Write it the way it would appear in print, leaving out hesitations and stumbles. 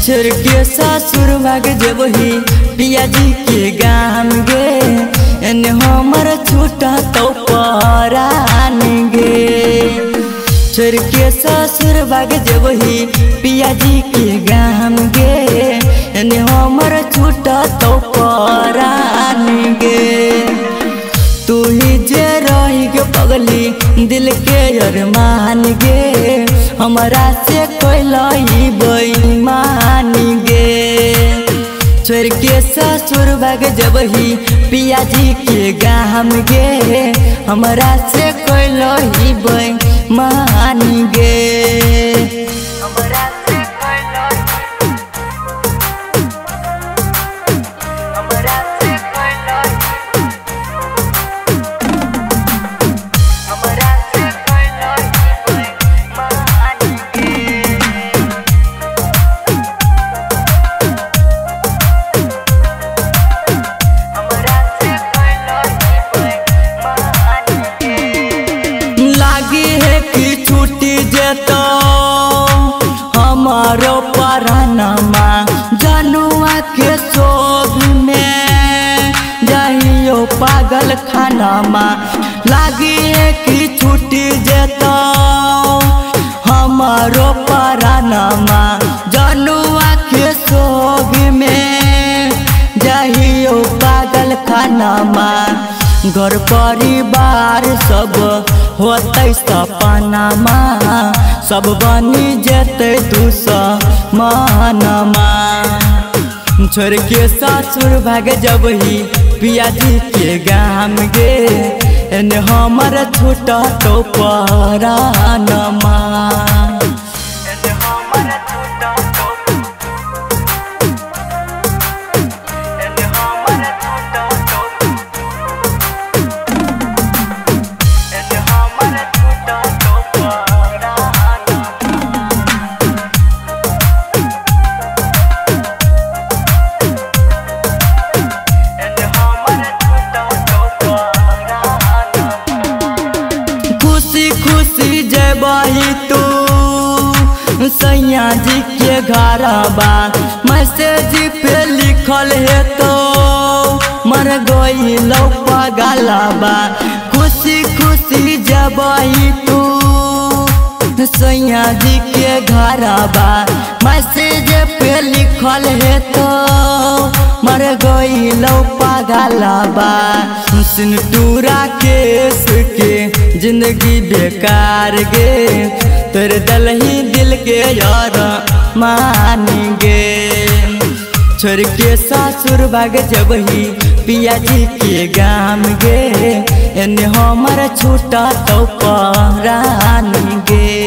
छोड़ के ससुर भाग जबही पिया जी के गाम गे एने हमर छूटा तो परान गे। छोड़ के ससुर भाग जबही पिया जी के गाम गे एने हमर छूटा तो परान गे। तू ही जे रही गे पगली दिल के अरमान गे हमारा से कोई बेईमान गे। छोड़ के ससुर भाग जबही पिया जी के गाम गे हमारा से कोई बेईमान गे। तो हमारो परानमा जनुआ के शोभ में जाइयो पागल खानामा लागी कि छूटी जेतो हमारो परानमा जनुआ के शोभ में जाइयो पागल खानामा। घर परिवार सब होते सपनामा सब बनी जेते दुश्मनमा। छोड़ के ससुर भाग जबही पिया जी के गाम गे एने हमर छूटा तो परानमा। तू सैया जी के घरबा मैसेज पे लिखल है तो मर गई लो पगलबा। खुशी खुशी जबही तू सैया जी के घरबा मैसेज पे लिखल है तो मर गई लो पगलबा। सिंदूरा केस के जिंदगी बेकार गे तेरे दल ही दिल के यार मान गे। छोड़ के ससुर भाग जबही पिया जी के गाम गे एने हमर छूटा तो परान गे।